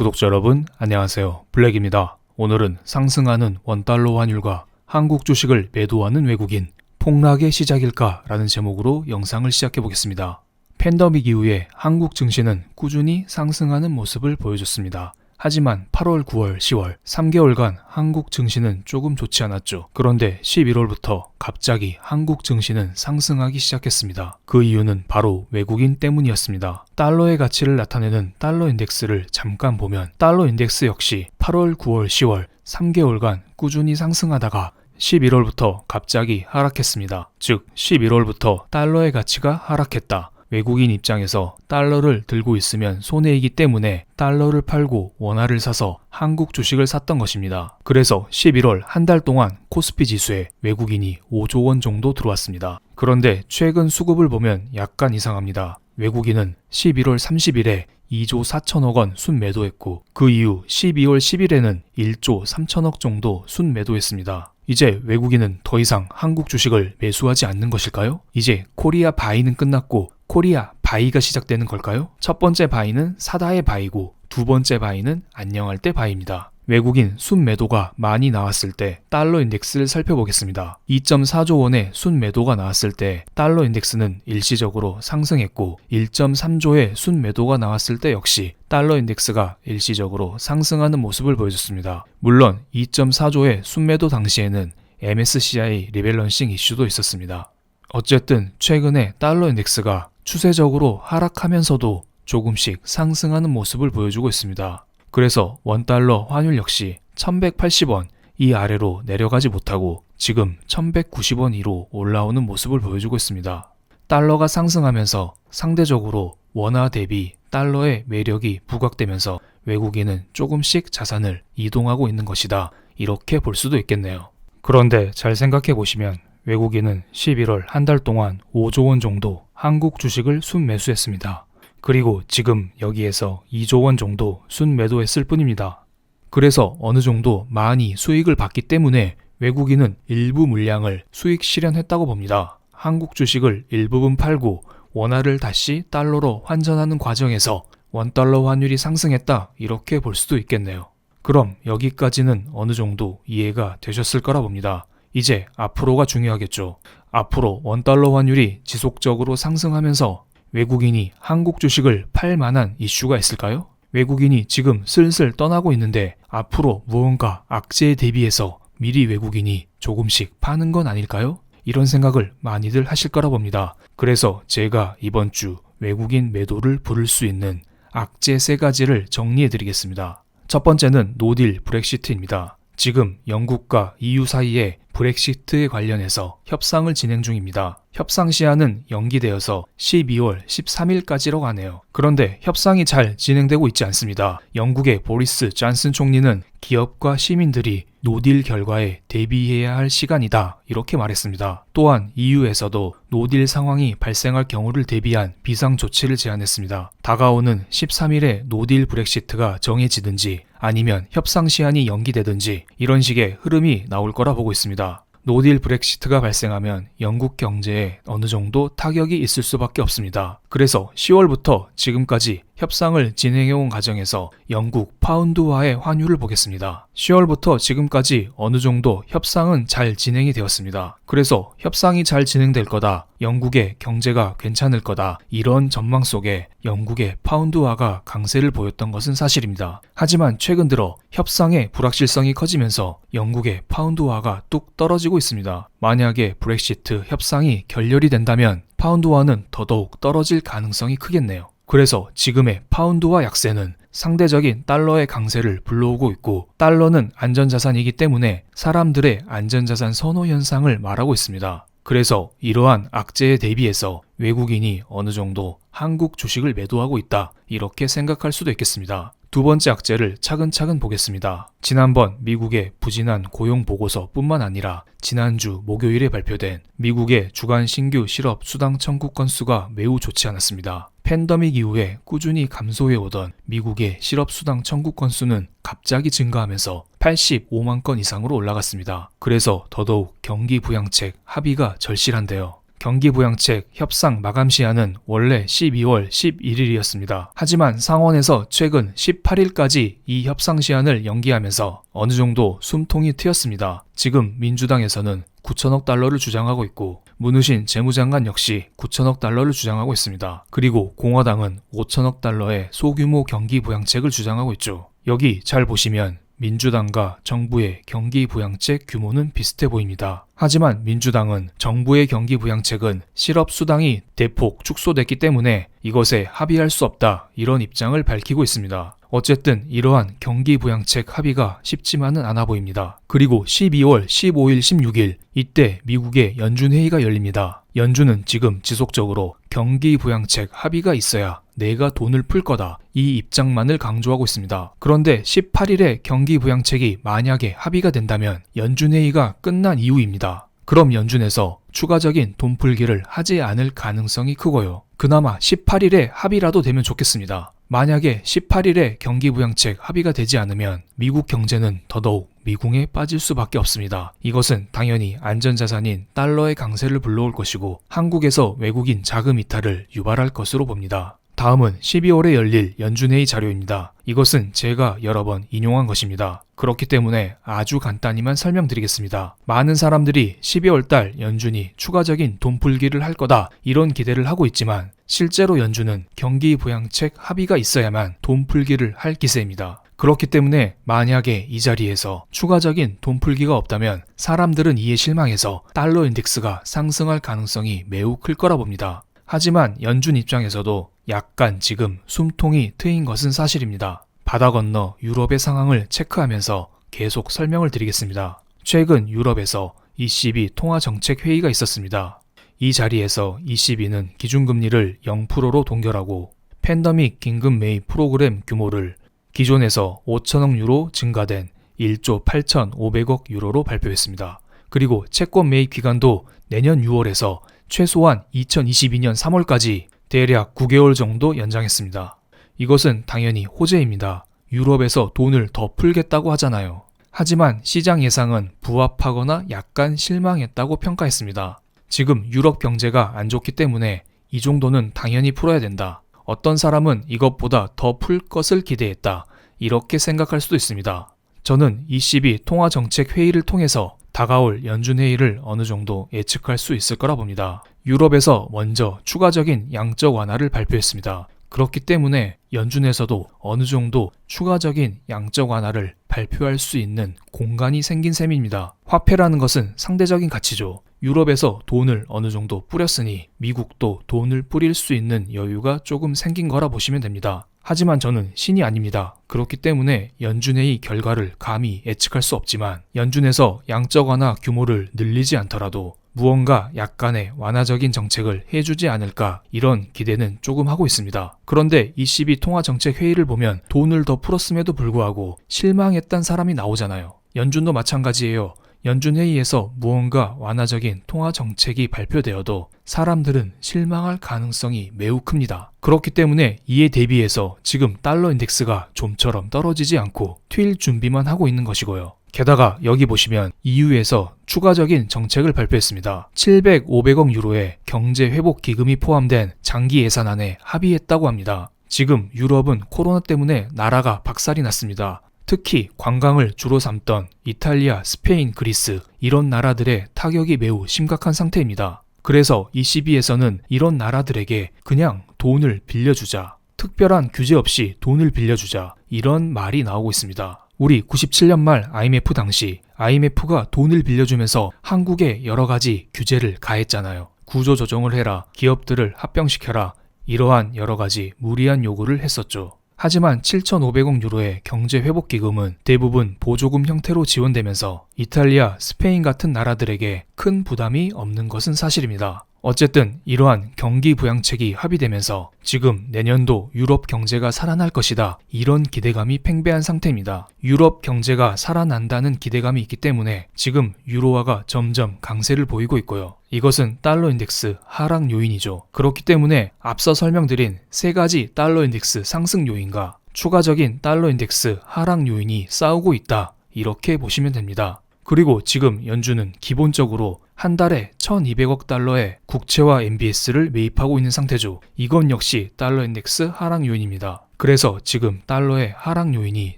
구독자 여러분 안녕하세요. 블랙입니다. 오늘은 상승하는 원달러 환율과 한국 주식을 매도하는 외국인 폭락의 시작일까? 라는 제목으로 영상을 시작해 보겠습니다. 팬데믹 이후에 한국 증시는 꾸준히 상승하는 모습을 보여줬습니다. 하지만 8월, 9월, 10월 3개월간 한국 증시는 조금 좋지 않았죠. 그런데 11월부터 갑자기 한국 증시는 상승하기 시작했습니다. 그 이유는 바로 외국인 때문이었습니다. 달러의 가치를 나타내는 달러 인덱스를 잠깐 보면 달러 인덱스 역시 8월, 9월, 10월 3개월간 꾸준히 상승하다가 11월부터 갑자기 하락했습니다. 즉 11월부터 달러의 가치가 하락했다. 외국인 입장에서 달러를 들고 있으면 손해이기 때문에 달러를 팔고 원화를 사서 한국 주식을 샀던 것입니다. 그래서 11월 한 달 동안 코스피 지수에 외국인이 5조 원 정도 들어왔습니다. 그런데 최근 수급을 보면 약간 이상합니다. 외국인은 11월 30일에 2조 4천억 원 순매도했고 그 이후 12월 10일에는 1조 3천억 정도 순매도했습니다. 이제 외국인은 더 이상 한국 주식을 매수하지 않는 것일까요? 이제 코리아 바이는 끝났고 코리아 바이가 시작되는 걸까요? 첫 번째 바이는 사다의 바이고 두 번째 바이는 안녕할 때 바이입니다. 외국인 순매도가 많이 나왔을 때 달러 인덱스를 살펴보겠습니다. 2.4조 원의 순매도가 나왔을 때 달러 인덱스는 일시적으로 상승했고 1.3조의 순매도가 나왔을 때 역시 달러 인덱스가 일시적으로 상승하는 모습을 보여줬습니다. 물론 2.4조의 순매도 당시에는 MSCI 리밸런싱 이슈도 있었습니다. 어쨌든 최근에 달러 인덱스가 추세적으로 하락하면서도 조금씩 상승하는 모습을 보여주고 있습니다. 그래서 원달러 환율 역시 1180원 이 아래로 내려가지 못하고 지금 1190원 이로 올라오는 모습을 보여주고 있습니다. 달러가 상승하면서 상대적으로 원화 대비 달러의 매력이 부각되면서 외국인은 조금씩 자산을 이동하고 있는 것이다. 이렇게 볼 수도 있겠네요. 그런데 잘 생각해 보시면 외국인은 11월 한 달 동안 5조 원 정도 한국 주식을 순매수했습니다. 그리고 지금 여기에서 2조 원 정도 순매도했을 뿐입니다. 그래서 어느 정도 많이 수익을 봤기 때문에 외국인은 일부 물량을 수익 실현했다고 봅니다. 한국 주식을 일부분 팔고 원화를 다시 달러로 환전하는 과정에서 원달러 환율이 상승했다 이렇게 볼 수도 있겠네요. 그럼 여기까지는 어느 정도 이해가 되셨을 거라 봅니다. 이제 앞으로가 중요하겠죠. 앞으로 원달러 환율이 지속적으로 상승하면서 외국인이 한국 주식을 팔 만한 이슈가 있을까요? 외국인이 지금 슬슬 떠나고 있는데 앞으로 무언가 악재에 대비해서 미리 외국인이 조금씩 파는 건 아닐까요? 이런 생각을 많이들 하실 거라 봅니다. 그래서 제가 이번 주 외국인 매도를 부를 수 있는 악재 3가지를 정리해 드리겠습니다. 첫 번째는 노딜 브렉시트입니다. 지금 영국과 EU 사이에 브렉시트에 관련해서 협상을 진행 중입니다. 협상 시한은 연기되어서 12월 13일까지로 가네요. 그런데 협상이 잘 진행되고 있지 않습니다. 영국의 보리스 존슨 총리는 기업과 시민들이 노딜 결과에 대비해야 할 시간이다 이렇게 말했습니다. 또한 EU에서도 노딜 상황이 발생할 경우를 대비한 비상조치를 제안했습니다. 다가오는 13일에 노딜 브렉시트가 정해지든지 아니면 협상 시한이 연기되든지 이런 식의 흐름이 나올 거라 보고 있습니다. 노딜 브렉시트가 발생하면 영국 경제에 어느 정도 타격이 있을 수밖에 없습니다. 그래서 10월부터 지금까지 협상을 진행해온 과정에서 영국 파운드화의 환율을 보겠습니다. 10월부터 지금까지 어느 정도 협상은 잘 진행이 되었습니다. 그래서 협상이 잘 진행될 거다, 영국의 경제가 괜찮을 거다, 이런 전망 속에 영국의 파운드화가 강세를 보였던 것은 사실입니다. 하지만 최근 들어 협상의 불확실성이 커지면서 영국의 파운드화가 뚝 떨어지고 있습니다. 만약에 브렉시트 협상이 결렬이 된다면 파운드화는 더더욱 떨어질 가능성이 크겠네요. 그래서 지금의 파운드화 약세는 상대적인 달러의 강세를 불러오고 있고 달러는 안전자산이기 때문에 사람들의 안전자산 선호 현상을 말하고 있습니다. 그래서 이러한 악재에 대비해서 외국인이 어느 정도 한국 주식을 매도하고 있다 이렇게 생각할 수도 있겠습니다. 두 번째 악재를 차근차근 보겠습니다. 지난번 미국의 부진한 고용 보고서뿐만 아니라 지난주 목요일에 발표된 미국의 주간 신규 실업 수당 청구 건수가 매우 좋지 않았습니다. 팬데믹 이후에 꾸준히 감소해오던 미국의 실업 수당 청구 건수는 갑자기 증가하면서 85만 건 이상으로 올라갔습니다. 그래서 더더욱 경기 부양책 합의가 절실한데요. 경기부양책 협상 마감 시한은 원래 12월 11일이었습니다. 하지만 상원에서 최근 18일까지 이 협상 시한을 연기하면서 어느 정도 숨통이 트였습니다. 지금 민주당에서는 9천억 달러를 주장하고 있고 문우신 재무장관 역시 9천억 달러를 주장하고 있습니다. 그리고 공화당은 5천억 달러의 소규모 경기부양책을 주장하고 있죠. 여기 잘 보시면 민주당과 정부의 경기부양책 규모는 비슷해 보입니다. 하지만 민주당은 정부의 경기부양책은 실업수당이 대폭 축소됐기 때문에 이것에 합의할 수 없다, 이런 입장을 밝히고 있습니다. 어쨌든 이러한 경기부양책 합의가 쉽지만은 않아 보입니다. 그리고 12월 15일, 16일 이때 미국의 연준회의가 열립니다. 연준은 지금 지속적으로 경기부양책 합의가 있어야 내가 돈을 풀 거다, 이 입장만을 강조하고 있습니다. 그런데 18일에 경기부양책이 만약에 합의가 된다면 연준회의가 끝난 이후입니다. 그럼 연준에서 추가적인 돈풀기를 하지 않을 가능성이 크고요. 그나마 18일에 합의라도 되면 좋겠습니다. 만약에 18일에 경기부양책 합의가 되지 않으면 미국 경제는 더더욱 미궁에 빠질 수밖에 없습니다. 이것은 당연히 안전자산인 달러의 강세를 불러올 것이고 한국에서 외국인 자금 이탈을 유발할 것으로 봅니다. 다음은 12월에 열릴 연준회의 자료입니다. 이것은 제가 여러 번 인용한 것입니다. 그렇기 때문에 아주 간단히만 설명드리겠습니다. 많은 사람들이 12월 달 연준이 추가적인 돈풀기를 할 거다, 이런 기대를 하고 있지만 실제로 연준은 경기부양책 합의가 있어야만 돈풀기를 할 기세입니다. 그렇기 때문에 만약에 이 자리에서 추가적인 돈풀기가 없다면 사람들은 이에 실망해서 달러 인덱스가 상승할 가능성이 매우 클 거라 봅니다. 하지만 연준 입장에서도 약간 지금 숨통이 트인 것은 사실입니다. 바다 건너 유럽의 상황을 체크하면서 계속 설명을 드리겠습니다. 최근 유럽에서 ECB 통화정책회의가 있었습니다. 이 자리에서 ECB는 기준금리를 0%로 동결하고 팬데믹 긴급 매입 프로그램 규모를 기존에서 5천억 유로 증가된 1조 8,500억 유로로 발표했습니다. 그리고 채권 매입 기간도 내년 6월에서 최소한 2022년 3월까지 대략 9개월 정도 연장했습니다. 이것은 당연히 호재입니다. 유럽에서 돈을 더 풀겠다고 하잖아요. 하지만 시장 예상은 부합하거나 약간 실망했다고 평가했습니다. 지금 유럽 경제가 안 좋기 때문에 이 정도는 당연히 풀어야 된다. 어떤 사람은 이것보다 더 풀 것을 기대했다, 이렇게 생각할 수도 있습니다. 저는 ECB 통화정책회의를 통해서 다가올 연준회의를 어느 정도 예측할 수 있을 거라 봅니다. 유럽에서 먼저 추가적인 양적 완화를 발표했습니다. 그렇기 때문에 연준에서도 어느 정도 추가적인 양적 완화를 발표할 수 있는 공간이 생긴 셈입니다. 화폐라는 것은 상대적인 가치죠. 유럽에서 돈을 어느 정도 뿌렸으니 미국도 돈을 뿌릴 수 있는 여유가 조금 생긴 거라 보시면 됩니다. 하지만 저는 신이 아닙니다. 그렇기 때문에 연준회의 결과를 감히 예측할 수 없지만 연준에서 양적 완화 규모를 늘리지 않더라도 무언가 약간의 완화적인 정책을 해주지 않을까, 이런 기대는 조금 하고 있습니다. 그런데 ECB 통화정책회의를 보면 돈을 더 풀었음에도 불구하고 실망했던 사람이 나오잖아요. 연준도 마찬가지예요. 연준회의에서 무언가 완화적인 통화정책이 발표되어도 사람들은 실망할 가능성이 매우 큽니다. 그렇기 때문에 이에 대비해서 지금 달러 인덱스가 좀처럼 떨어지지 않고 튈 준비만 하고 있는 것이고요. 게다가 여기 보시면 EU에서 추가적인 정책을 발표했습니다. 700, 500억 유로의 경제회복 기금이 포함된 장기 예산안에 합의했다고 합니다. 지금 유럽은 코로나 때문에 나라가 박살이 났습니다. 특히 관광을 주로 삼던 이탈리아, 스페인, 그리스, 이런 나라들의 타격이 매우 심각한 상태입니다. 그래서 ECB에서는 이런 나라들에게 그냥 돈을 빌려주자, 특별한 규제 없이 돈을 빌려주자, 이런 말이 나오고 있습니다. 우리 97년 말 IMF 당시 IMF가 돈을 빌려주면서 한국에 여러 가지 규제를 가했잖아요. 구조조정을 해라, 기업들을 합병시켜라, 이러한 여러 가지 무리한 요구를 했었죠. 하지만 7,500억 유로의 경제회복기금은 대부분 보조금 형태로 지원되면서 이탈리아, 스페인 같은 나라들에게 큰 부담이 없는 것은 사실입니다. 어쨌든 이러한 경기 부양책이 합의되면서 지금 내년도 유럽 경제가 살아날 것이다, 이런 기대감이 팽배한 상태입니다. 유럽 경제가 살아난다는 기대감이 있기 때문에 지금 유로화가 점점 강세를 보이고 있고요. 이것은 달러 인덱스 하락 요인이죠. 그렇기 때문에 앞서 설명드린 세 가지 달러 인덱스 상승 요인과 추가적인 달러 인덱스 하락 요인이 싸우고 있다, 이렇게 보시면 됩니다. 그리고 지금 연준은 기본적으로 한 달에 1200억 달러의 국채와 MBS를 매입하고 있는 상태죠. 이건 역시 달러 인덱스 하락 요인입니다. 그래서 지금 달러의 하락 요인이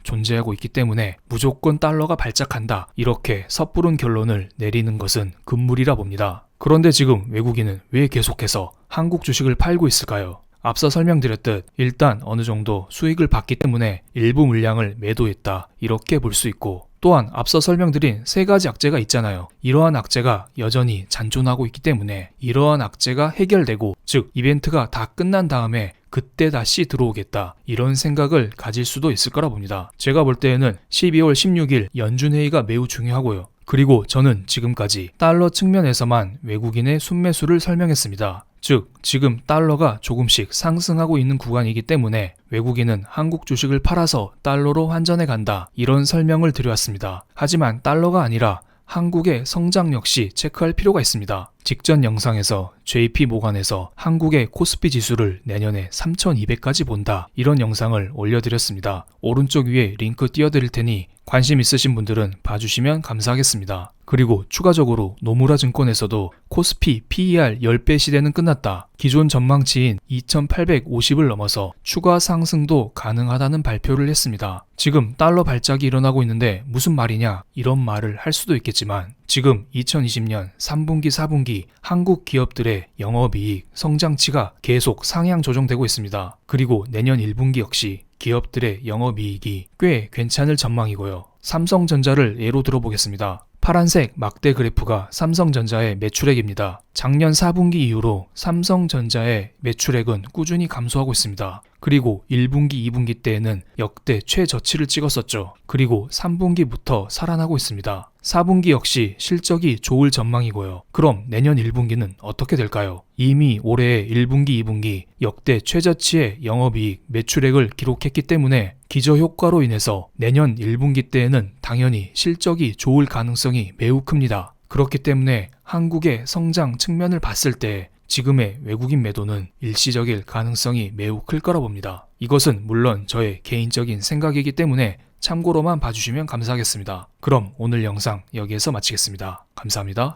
존재하고 있기 때문에 무조건 달러가 발작한다, 이렇게 섣부른 결론을 내리는 것은 금물이라 봅니다. 그런데 지금 외국인은 왜 계속해서 한국 주식을 팔고 있을까요? 앞서 설명드렸듯 일단 어느 정도 수익을 받기 때문에 일부 물량을 매도했다, 이렇게 볼 수 있고, 또한 앞서 설명드린 세 가지 악재가 있잖아요. 이러한 악재가 여전히 잔존하고 있기 때문에 이러한 악재가 해결되고, 즉 이벤트가 다 끝난 다음에 그때 다시 들어오겠다, 이런 생각을 가질 수도 있을 거라 봅니다. 제가 볼 때에는 12월 16일 연준회의가 매우 중요하고요. 그리고 저는 지금까지 달러 측면에서만 외국인의 순매수를 설명했습니다. 즉 지금 달러가 조금씩 상승하고 있는 구간이기 때문에 외국인은 한국 주식을 팔아서 달러로 환전해 간다, 이런 설명을 드려왔습니다. 하지만 달러가 아니라 한국의 성장 역시 체크할 필요가 있습니다. 직전 영상에서 JP 모간에서 한국의 코스피 지수를 내년에 3200까지 본다, 이런 영상을 올려드렸습니다. 오른쪽 위에 링크 띄워드릴 테니 관심 있으신 분들은 봐주시면 감사하겠습니다. 그리고 추가적으로 노무라 증권에서도 코스피 PER 10배 시대는 끝났다, 기존 전망치인 2850을 넘어서 추가 상승도 가능하다는 발표를 했습니다. 지금 달러 발작이 일어나고 있는데 무슨 말이냐, 이런 말을 할 수도 있겠지만 지금 2020년 3분기 4분기 한국 기업들의 영업이익 성장치가 계속 상향 조정되고 있습니다. 그리고 내년 1분기 역시 기업들의 영업이익이 꽤 괜찮을 전망이고요. 삼성전자를 예로 들어보겠습니다. 파란색 막대 그래프가 삼성전자의 매출액입니다. 작년 4분기 이후로 삼성전자의 매출액은 꾸준히 감소하고 있습니다. 그리고 1분기, 2분기 때에는 역대 최저치를 찍었었죠. 그리고 3분기부터 살아나고 있습니다. 4분기 역시 실적이 좋을 전망이고요. 그럼 내년 1분기는 어떻게 될까요? 이미 올해 1분기, 2분기 역대 최저치의 영업이익, 매출액을 기록했기 때문에 기저효과로 인해서 내년 1분기 때에는 당연히 실적이 좋을 가능성이 매우 큽니다. 그렇기 때문에 한국의 성장 측면을 봤을 때 지금의 외국인 매도는 일시적일 가능성이 매우 클 거라 봅니다. 이것은 물론 저의 개인적인 생각이기 때문에 참고로만 봐주시면 감사하겠습니다. 그럼 오늘 영상 여기에서 마치겠습니다. 감사합니다.